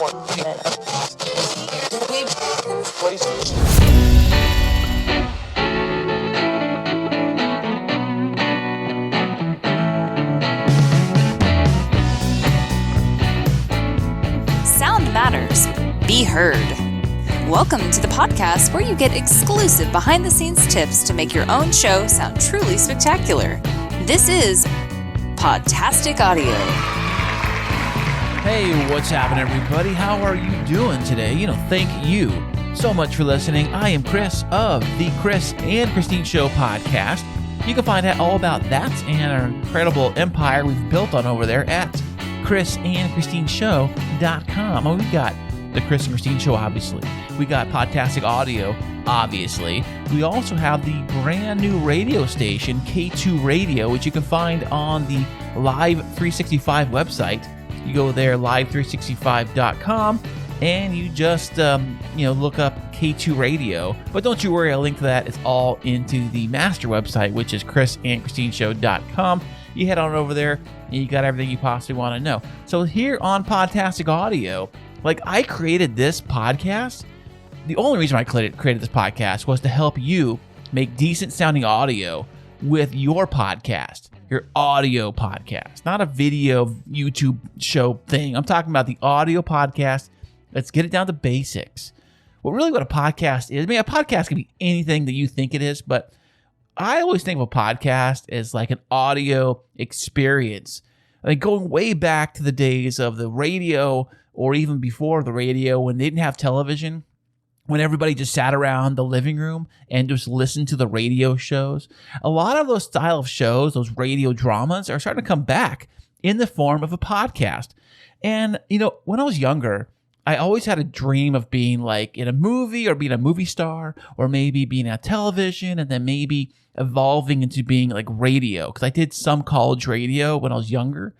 Sound matters. Be heard. Welcome to the podcast where you get exclusive behind-the-scenes tips to make your own show sound truly spectacular. This is Podtastic Audio. Hey, what's happening, everybody? How are you doing today? Thank you so much for listening. I am Chris of the Chris and Christine Show podcast. You can find out all about that and our incredible empire we've built on over there at chrisandchristineshow.com. We've got the Chris and Christine Show, obviously. We got Podtastic Audio, obviously. We also have the brand new radio station, K2 Radio, which you can find on the Live 365 website. You go there, live365.com, and you just, look up K2 Radio. But don't you worry, I'll link to that. It's all into the master website, which is chrisandchristineshow.com. You head on over there, and you got everything you possibly want to know. So here on Podtastic Audio, I created this podcast. The only reason I created this podcast was to help you make decent sounding audio with your podcast, your audio podcast, not a video YouTube show thing. I'm talking about the audio podcast. Let's get it down to basics. What a podcast is. A podcast can be anything that you think it is, but I always think of a podcast as like an audio experience. Going way back to the days of the radio, or even before the radio, when they didn't have television, when everybody just sat around the living room and just listened to the radio shows. A lot of those style of shows, those radio dramas, are starting to come back in the form of a podcast. And, when I was younger, I always had a dream of being in a movie, or being a movie star, or maybe being on television, and then maybe evolving into being radio. Because I did some college radio when I was younger.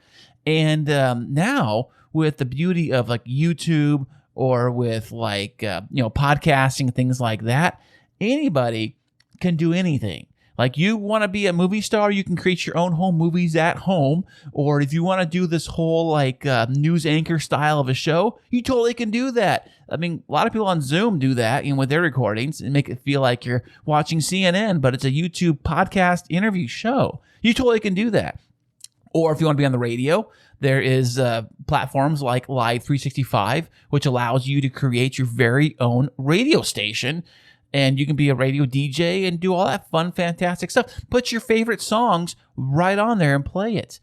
And now, with the beauty of YouTube, or with podcasting, things like that, anybody can do anything. You want to be a movie star, you can create your own home movies at home. Or if you want to do this whole news anchor style of a show, you totally can do that. A lot of people on Zoom do that, with their recordings, and make it feel like you're watching CNN, but it's a YouTube podcast interview show. You totally can do that. Or if you want to be on the radio, there is platforms like Live 365, which allows you to create your very own radio station. And you can be a radio DJ and do all that fun, fantastic stuff. Put your favorite songs right on there and play it.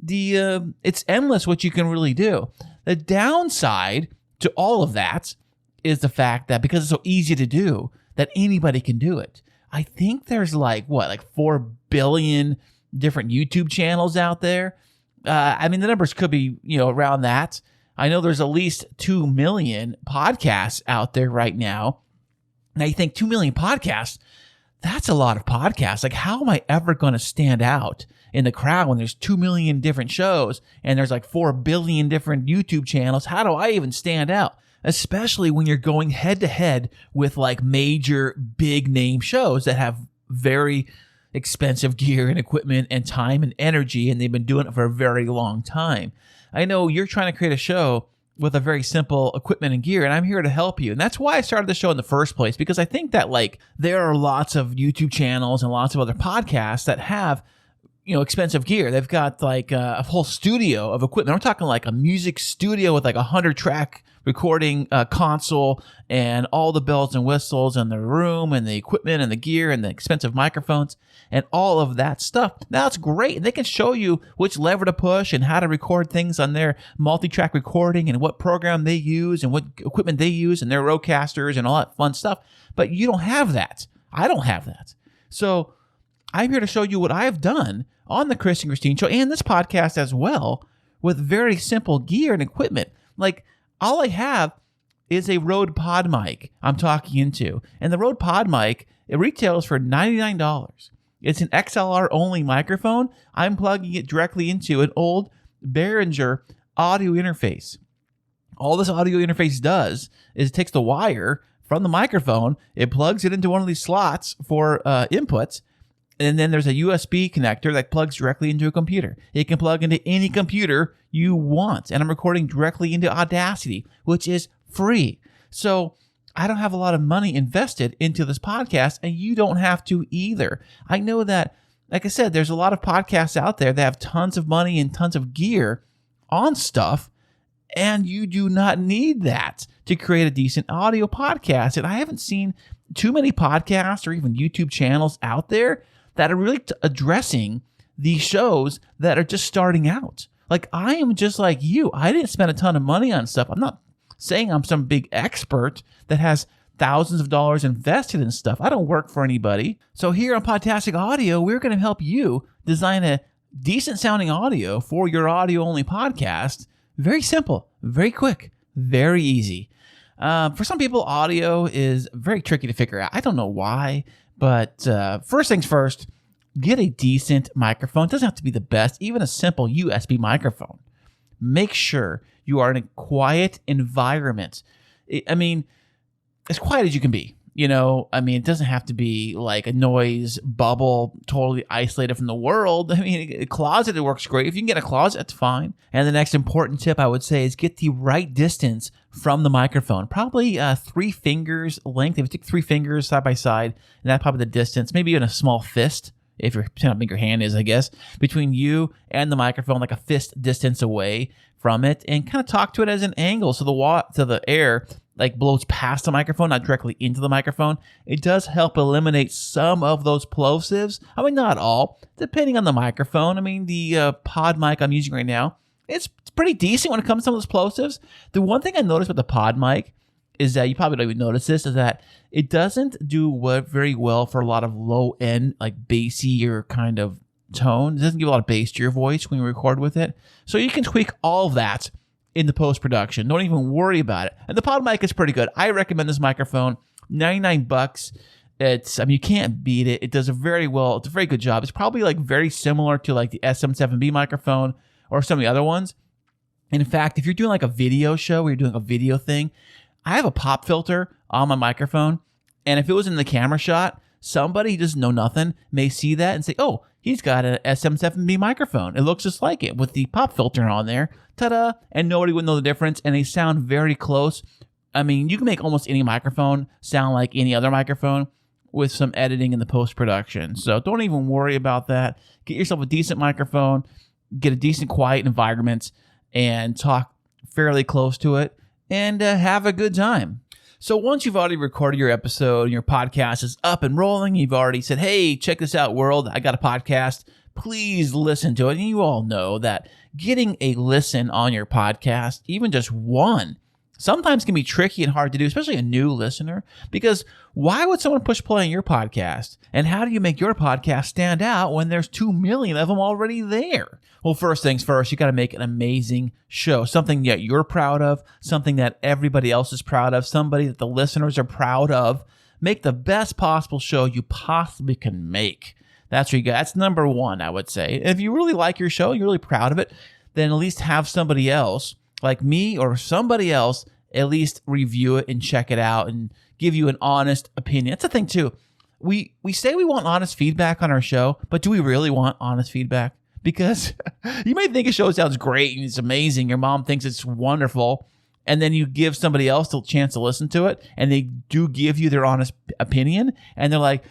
It's endless what you can really do. The downside to all of that is the fact that because it's so easy to do, that anybody can do it. I think there's 4 billion different YouTube channels out there. The numbers could be, around that. I know there's at least 2 million podcasts out there right now. Now you think 2 million podcasts, that's a lot of podcasts. How am I ever going to stand out in the crowd when there's 2 million different shows and there's 4 billion different YouTube channels? How do I even stand out? Especially when you're going head to head with major big name shows that have very expensive gear and equipment and time and energy, and they've been doing it for a very long time. I know you're trying to create a show with a very simple equipment and gear, and I'm here to help you. And that's why I started the show in the first place, because I think that there are lots of YouTube channels and lots of other podcasts that have expensive gear. They've got a whole studio of equipment. I'm talking a music studio with 100-track recording console and all the bells and whistles and the room and the equipment and the gear and the expensive microphones and all of that stuff. Now, it's great. And they can show you which lever to push and how to record things on their multi-track recording and what program they use and what equipment they use and their Roadcasters and all that fun stuff. But you don't have that. I don't have that. So I'm here to show you what I've done on the Chris and Christine Show and this podcast as well with very simple gear and equipment. All I have is a Rode Pod mic I'm talking into. And the Rode Pod mic, it retails for $99. It's an XLR only microphone. I'm plugging it directly into an old Behringer audio interface. All this audio interface does is it takes the wire from the microphone, it plugs it into one of these slots for inputs, And then there's a USB connector that plugs directly into a computer. It can plug into any computer you want. And I'm recording directly into Audacity, which is free. So I don't have a lot of money invested into this podcast, and you don't have to either. I know that, like I said, there's a lot of podcasts out there that have tons of money and tons of gear on stuff, and you do not need that to create a decent audio podcast. And I haven't seen too many podcasts or even YouTube channels out there that are really addressing these shows that are just starting out. Like, I am just like you. I didn't spend a ton of money on stuff. I'm not saying I'm some big expert that has thousands of dollars invested in stuff. I don't work for anybody. So here on Podtastic Audio, we're going to help you design a decent sounding audio for your audio only podcast. Very simple, very quick, very easy. For some people, audio is very tricky to figure out. I don't know why, but first things first, get a decent microphone. It doesn't have to be the best, even a simple USB microphone. Make sure you are in a quiet environment. I mean, as quiet as you can be. It doesn't have to be like a noise bubble, totally isolated from the world. I mean, a closet, it works great. If you can get a closet, that's fine. And the next important tip I would say is get the right distance from the microphone. Probably 3 fingers length. If you take 3 fingers side by side, and that's probably the distance, maybe even a small fist, if you're depending on how big your hand is, I guess, between you and the microphone, like a fist distance away from it, and kind of talk to it as an angle so the air like blows past the microphone, not directly into the microphone. It does help eliminate some of those plosives. I mean, not all, depending on the microphone. I mean, the pod mic I'm using right now, it's pretty decent when it comes to some of those plosives. The one thing I noticed with the pod mic is that you probably don't even notice this, is that it doesn't do very well for a lot of low end, like bassier kind of tone. It doesn't give a lot of bass to your voice when you record with it. So you can tweak all of that in the post-production. Don't even worry about it. And the pod mic is pretty good. I recommend this microphone. $99. You can't beat it. It does it's a very good job. It's probably like very similar to like the SM7B microphone or some of the other ones. And in fact, if you're doing like a video show where you're doing a video thing, I have a pop filter on my microphone. And if it was in the camera shot, somebody who doesn't know nothing may see that and say, oh, he's got an SM7B microphone. It looks just like it with the pop filter on there. Ta-da! And nobody would know the difference, and they sound very close. I mean, you can make almost any microphone sound like any other microphone with some editing in the post-production. So don't even worry about that. Get yourself a decent microphone, get a decent quiet environment, and talk fairly close to it, and have a good time. So once you've already recorded your episode and your podcast is up and rolling, you've already said, hey, check this out, world. I got a podcast. Please listen to it. And you all know that getting a listen on your podcast, even just one, sometimes can be tricky and hard to do, especially a new listener, because why would someone push play on your podcast? And how do you make your podcast stand out when there's 2 million of them already there? Well, first things first, you got to make an amazing show, something that you're proud of, something that everybody else is proud of, somebody that the listeners are proud of. Make the best possible show you possibly can make. That's what you got. That's number one, I would say. If you really like your show, you're really proud of it, then at least have somebody else like me or somebody else at least review it and check it out and give you an honest opinion. That's the thing too. We say we want honest feedback on our show, but do we really want honest feedback? Because you may think a show sounds great and it's amazing. Your mom thinks it's wonderful. And then you give somebody else the chance to listen to it, and they do give you their honest opinion. And they're like,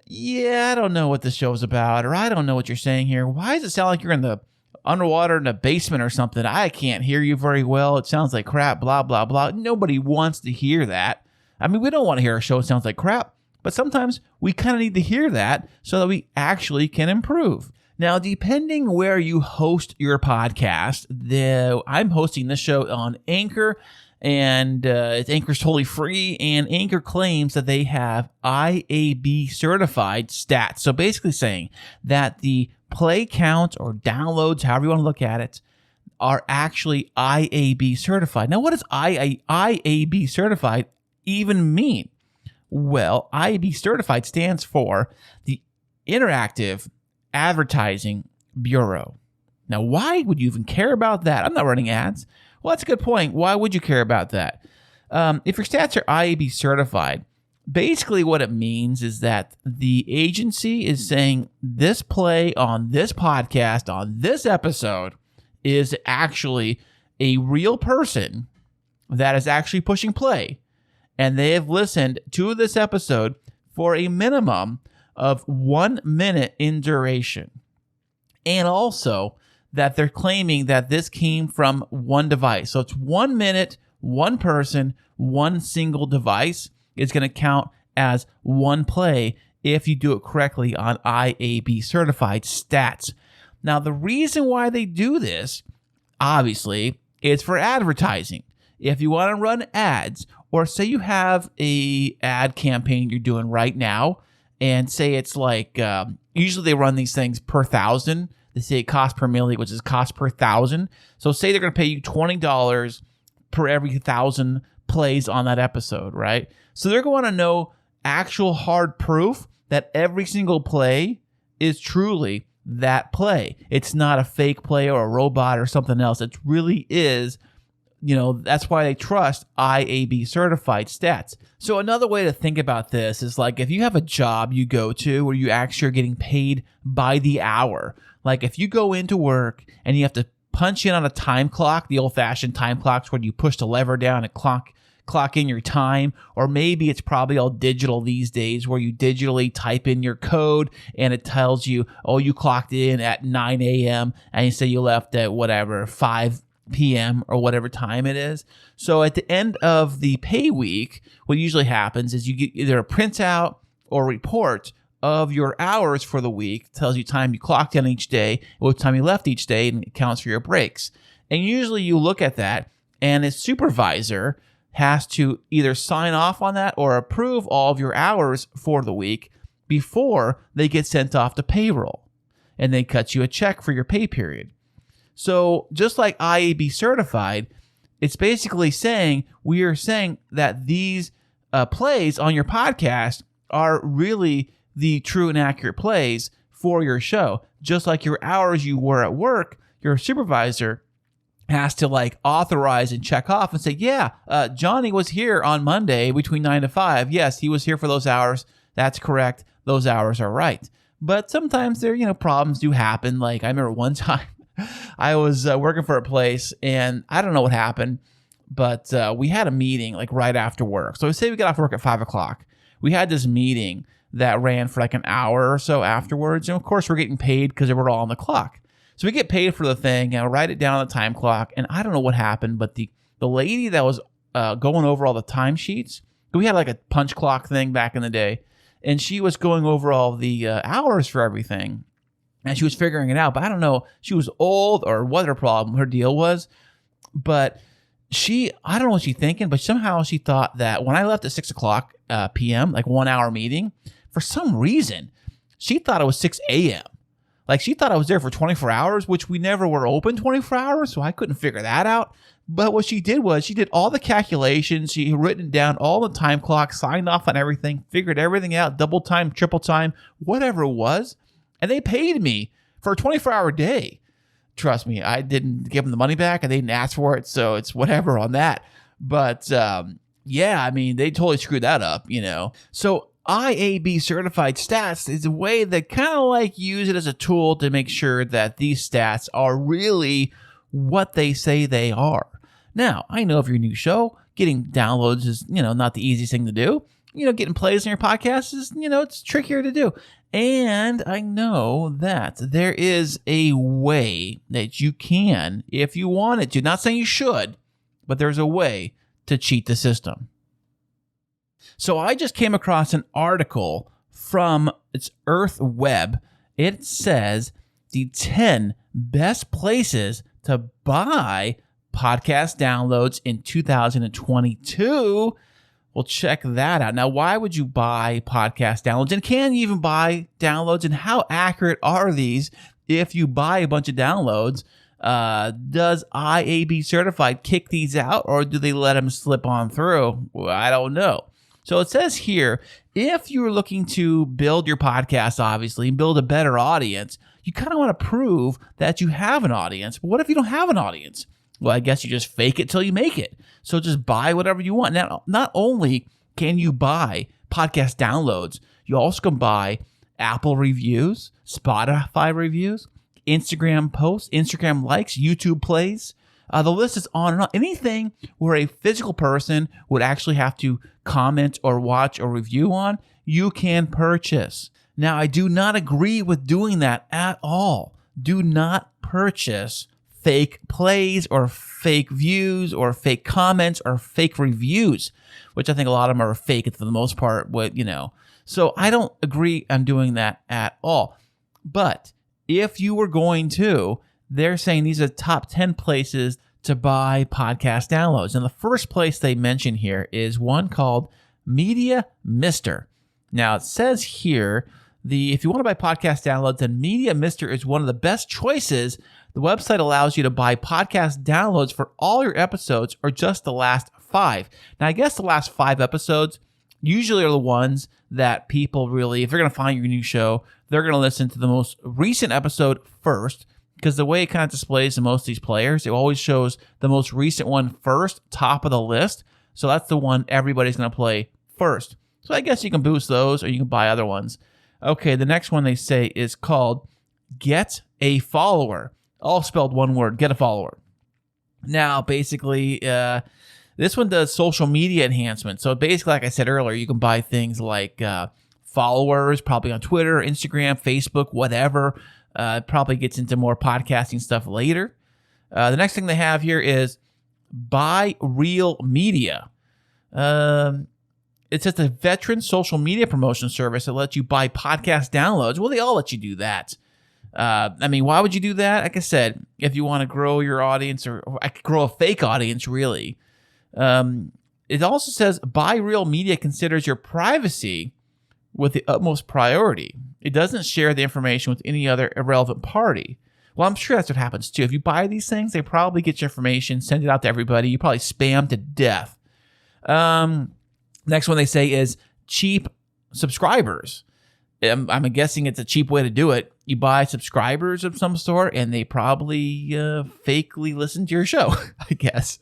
yeah, I don't know what this show's about, or I don't know what you're saying here. Why does it sound like you're in the underwater in a basement or something? I can't hear you very well. It sounds like crap, blah, blah, blah. Nobody wants to hear that. I mean, we don't want to hear a show that sounds like crap, but sometimes we kind of need to hear that so that we actually can improve. Now, depending where you host your podcast, I'm hosting this show on Anchor, and Anchor's totally free, and Anchor claims that they have IAB certified stats. So basically saying that the play count or downloads, however you want to look at it, are actually IAB certified. Now, what does IAB certified even mean? Well, IAB certified stands for the Interactive Advertising Bureau. Now, why would you even care about that? I'm not running ads. Well, that's a good point. Why would you care about that? If your stats are IAB certified, Basically, what it means is that the agency is saying this play on this podcast, on this episode, is actually a real person that is actually pushing play. And they have listened to this episode for a minimum of 1 minute in duration. And also that they're claiming that this came from one device. So it's 1 minute, one person, one single device is going to count as one play if you do it correctly on IAB certified stats. Now, the reason why they do this, obviously, is for advertising. If you want to run ads, or say you have a ad campaign you're doing right now, and say it's like, usually they run these things per 1,000. They say it costs per million, which is cost per 1,000. So say they're going to pay you $20 per every 1,000 plays on that episode, right? So they're going to know actual hard proof that every single play is truly that play. It's not a fake play or a robot or something else. It really is, that's why they trust IAB certified stats. So another way to think about this is like if you have a job you go to where you actually are getting paid by the hour. Like if you go into work and you have to punch in on a time clock, the old-fashioned time clocks where you push the lever down and clock in your time, or maybe it's probably all digital these days where you digitally type in your code and it tells you, oh, you clocked in at 9 a.m. and you say you left at 5 p.m. or whatever time it is. So at the end of the pay week, what usually happens is you get either a printout or report of your hours for the week. It tells you time you clocked in each day, what time you left each day, and it counts for your breaks. And usually you look at that and a supervisor has to either sign off on that or approve all of your hours for the week before they get sent off to payroll. And they cut you a check for your pay period. So just like IAB certified, it's basically saying, we are saying that these plays on your podcast are really the true and accurate plays for your show. Just like your hours you were at work, your supervisor has to authorize and check off and say, Johnny was here on Monday between 9 to 5. Yes, he was here for those hours. That's correct. Those hours are right. But sometimes there, problems do happen. Like I remember one time I was working for a place and I don't know what happened, but we had a meeting right after work. So say we got off work at 5 o'clock. We had this meeting that ran for an hour or so afterwards. And of course we're getting paid because we're all on the clock. So we get paid for the thing, and I write it down on the time clock, and I don't know what happened, but the lady that was going over all the timesheets, we had a punch clock thing back in the day, and she was going over all the hours for everything, and she was figuring it out, but I don't know, she was old or what her deal was, but I don't know what she's thinking, but somehow she thought that when I left at 6 o'clock p.m., 1 hour meeting, for some reason, she thought it was 6 a.m. She thought I was there for 24 hours, which we never were open 24 hours, so I couldn't figure that out. But what she did was she did all the calculations. She had written down all the time clocks, signed off on everything, figured everything out, double time, triple time, whatever it was. And they paid me for a 24-hour day. Trust me, I didn't give them the money back. I didn't ask for it, so it's whatever on that. But they totally screwed that up, So IAB certified stats is a way that kind of use it as a tool to make sure that these stats are really what they say they are. Now, I know if you're a new show, getting downloads is, not the easiest thing to do. Getting plays on your podcast is, it's trickier to do. And I know that there is a way that you can, if you wanted to, not saying you should, but there's a way to cheat the system. So I just came across an article from Earth Web. It says the 10 best places to buy podcast downloads in 2022. Well, check that out. Now, why would you buy podcast downloads? And can you even buy downloads? And how accurate are these if you buy a bunch of downloads? Does IAB certified kick these out, or do they let them slip on through? Well, I don't know. So it says here, if you're looking to build your podcast, obviously, and build a better audience, you kind of want to prove that you have an audience. But what if you don't have an audience? Well, I guess you just fake it till you make it. So just buy whatever you want. Now, not only can you buy podcast downloads, you also can buy Apple reviews, Spotify reviews, Instagram posts, Instagram likes, YouTube plays. The list is on and on. Anything where a physical person would actually have to comment or watch or review on, you can purchase. Now, I do not agree with doing that at all. Do not purchase fake plays or fake views or fake comments or fake reviews, which I think a lot of them are fake for the most part. So I don't agree on doing that at all. But if you were going to, they're saying these are the top 10 places to buy podcast downloads. And the first place they mention here is one called Media Mister. Now, it says here, if you want to buy podcast downloads, then Media Mister is one of the best choices. The website allows you to buy podcast downloads for all your episodes or just the last 5. Now, I guess the last 5 episodes usually are the ones that people really, if they're going to find your new show, they're going to listen to the most recent episode first, because the way it kind of displays in most of these players, it always shows the most recent one first, top of the list. So that's the one everybody's going to play first. So I guess you can boost those or you can buy other ones. Okay, the next one they say is called Get a Follower. All spelled one word, get a follower. Now, basically, this one does social media enhancement. So basically, like I said earlier, you can buy things like followers, probably on Twitter, Instagram, Facebook, whatever. Probably gets into more podcasting stuff later. The next thing they have here is Buy Real Media. It's just a veteran social media promotion service that lets you buy podcast downloads. Well, they all let you do that. Why would you do that? Like I said, if you want to grow your audience or grow a fake audience, really. It also says Buy Real Media considers your privacy with the utmost priority. It doesn't share the information with any other irrelevant party. Well, I'm sure that's what happens too. If you buy these things, they probably get your information, send it out to everybody. You probably spam to death. Next one they say is cheap subscribers. I'm guessing it's a cheap way to do it. You buy subscribers of some sort, and they probably fakely listen to your show, I guess.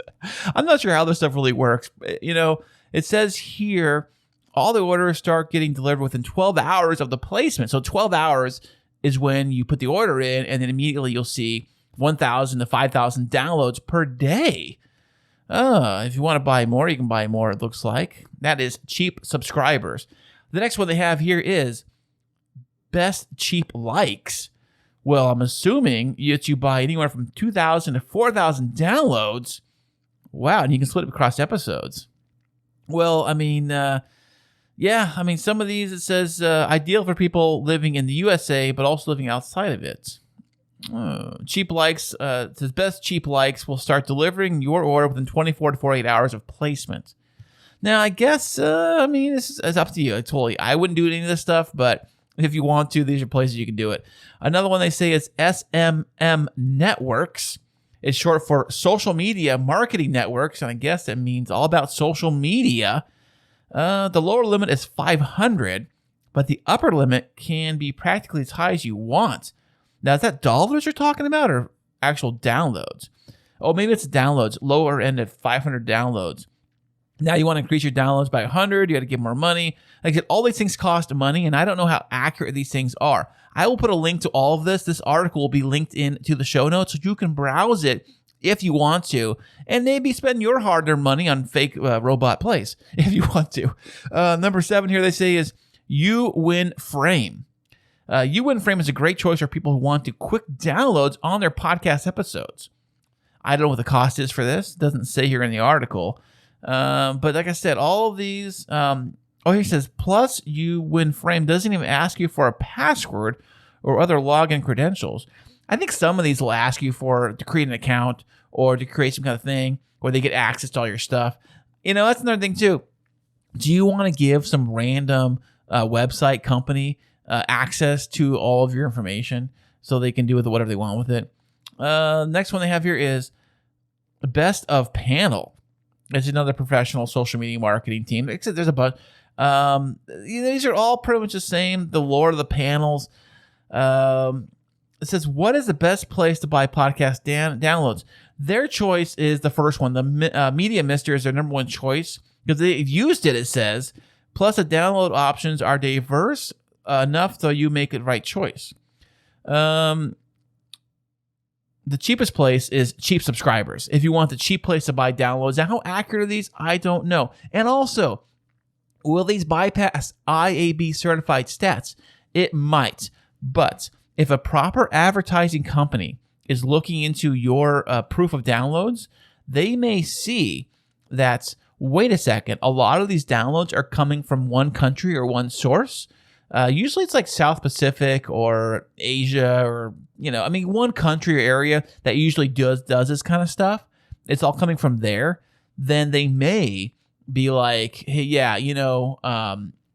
I'm not sure how this stuff really works. It says here, all the orders start getting delivered within 12 hours of the placement. So 12 hours is when you put the order in, and then immediately you'll see 1,000 to 5,000 downloads per day. If you want to buy more, you can buy more, it looks like. That is cheap subscribers. The next one they have here is Best Cheap Likes. Well, I'm assuming that you buy anywhere from 2,000 to 4,000 downloads. Wow, and you can split it across episodes. Well, some of these, it says ideal for people living in the USA, but also living outside of it. Cheap Likes, it says Best Cheap Likes will start delivering your order within 24 to 48 hours of placement. Now, I guess, this is up to you. I wouldn't do any of this stuff, but if you want to, these are places you can do it. Another one they say is SMM Networks. It's short for Social Media Marketing Networks, and I guess that means all about social media. The lower limit is 500, but the upper limit can be practically as high as you want. Now, is that dollars you're talking about or actual downloads? Oh, maybe it's downloads. Lower end at 500 downloads. Now you want to increase your downloads by 100. You got to give more money. Like I said, all these things cost money, and I don't know how accurate these things are. I will put a link to all of this. This article will be linked into the show notes, so you can browse it if you want to, and maybe spend your hard-earned money on fake robot plays if you want to. Number 7 here they say is YouWinFrame. YouWinFrame is a great choice for people who want to quick downloads on their podcast episodes. I don't know what the cost is for this. It doesn't say here in the article. But like I said, all of these, here it says, plus YouWinFrame doesn't even ask you for a password or other login credentials. I think some of these will ask you to create an account or to create some kind of thing where they get access to all your stuff. That's another thing too. Do you want to give some random website company access to all of your information so they can do with it whatever they want with it? Next one they have here is Best of Panel. It's another professional social media marketing team. Except there's a bunch. These are all pretty much the same. The lore of the panels. It says, what is the best place to buy podcast downloads? Their choice is the first one. The Media Mister is their number one choice because they've used it, it says, Plus, the download options are diverse enough so you make the right choice. The cheapest place is cheap subscribers. If you want the cheap place to buy downloads. Now, how accurate are these? I don't know. And also, will these bypass IAB certified stats? It might. But if a proper advertising company is looking into your proof of downloads, they may see that, wait a second, a lot of these downloads are coming from one country or one source. Usually it's like South Pacific or Asia or, one country or area that usually does this kind of stuff. It's all coming from there. Then they may be like, hey, yeah,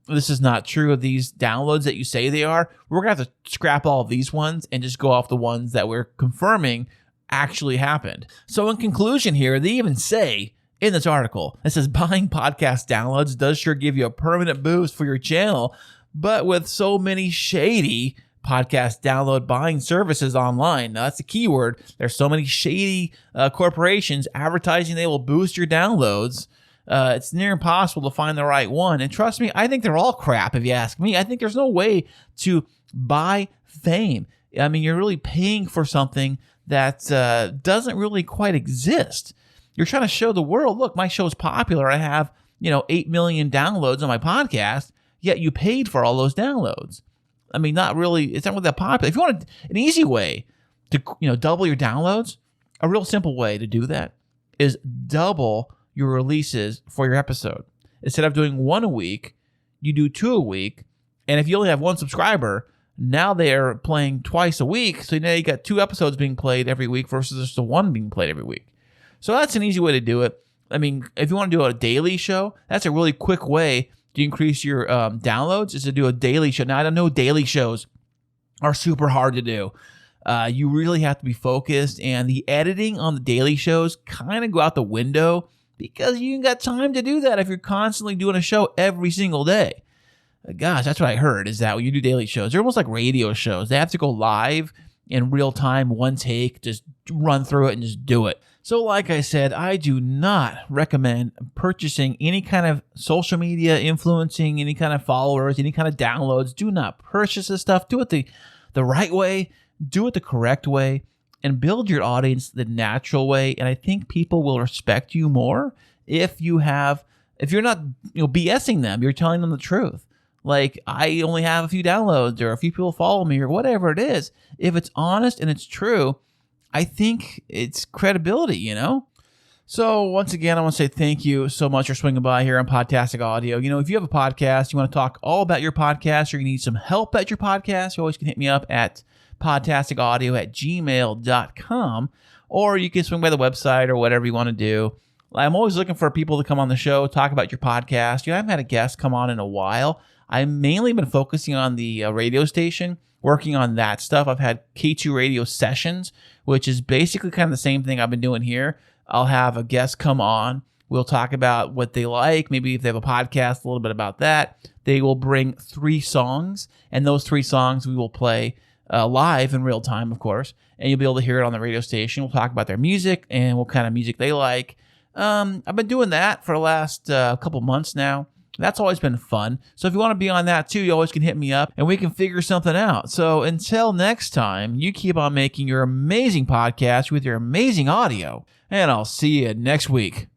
this is not true of these downloads that you say they are. We're going to have to scrap all of these ones and just go off the ones that we're confirming actually happened. So in conclusion here, they even say in this article, it says buying podcast downloads does sure give you a permanent boost for your channel, but with so many shady podcast download buying services online, now that's the key word, there's so many shady corporations advertising they will boost your downloads. It's near impossible to find the right one. And trust me, I think they're all crap if you ask me. I think there's no way to buy fame. I mean, you're really paying for something that doesn't really quite exist. You're trying to show the world, look, my show's popular. I have, 8 million downloads on my podcast, yet you paid for all those downloads. I mean, not really, it's not really that popular. If you want an easy way to, double your downloads, a real simple way to do that is double your releases for your episode. Instead of doing 1 a week, you do 2 a week. And if you only have 1 subscriber, now they're playing twice a week. So now you got 2 episodes being played every week versus just the 1 being played every week. So that's an easy way to do it. I mean, if you want to do a daily show, that's a really quick way to increase your downloads, is to do a daily show. Now, I don't know, daily shows are super hard to do. You really have to be focused, and the editing on the daily shows kind of go out the window because you ain't got time to do that if you're constantly doing a show every single day. Gosh, that's what I heard, is that when you do daily shows, they're almost like radio shows. They have to go live in real time, one take, just run through it and just do it. So like I said, I do not recommend purchasing any kind of social media influencing, any kind of followers, any kind of downloads. Do not purchase this stuff. Do it the right way. Do it the correct way. And build your audience the natural way. And I think people will respect you more if you're not BSing them. You're telling them the truth. Like, I only have a few downloads or a few people follow me or whatever it is. If it's honest and it's true, I think it's credibility, So once again, I want to say thank you so much for swinging by here on Podtastic Audio. If you have a podcast, you want to talk all about your podcast, or you need some help at your podcast, you always can hit me up at podtasticaudio@gmail.com, or you can swing by the website or whatever you want to do. I'm always looking for people to come on the show, talk about your podcast. I haven't had a guest come on in a while. I've mainly been focusing on the radio station, working on that stuff. I've had K2 Radio Sessions, which is basically kind of the same thing I've been doing here. I'll have a guest come on. We'll talk about what they like. Maybe if they have a podcast, a little bit about that. They will bring 3 songs, and those 3 songs we will play live in real time, of course, and you'll be able to hear it on the radio station. We'll talk about their music and what kind of music they like. I've been doing that for the last couple months now. That's always been fun. So if you want to be on that too, you always can hit me up and we can figure something out. So until next time, you keep on making your amazing podcast with your amazing audio, and I'll see you next week.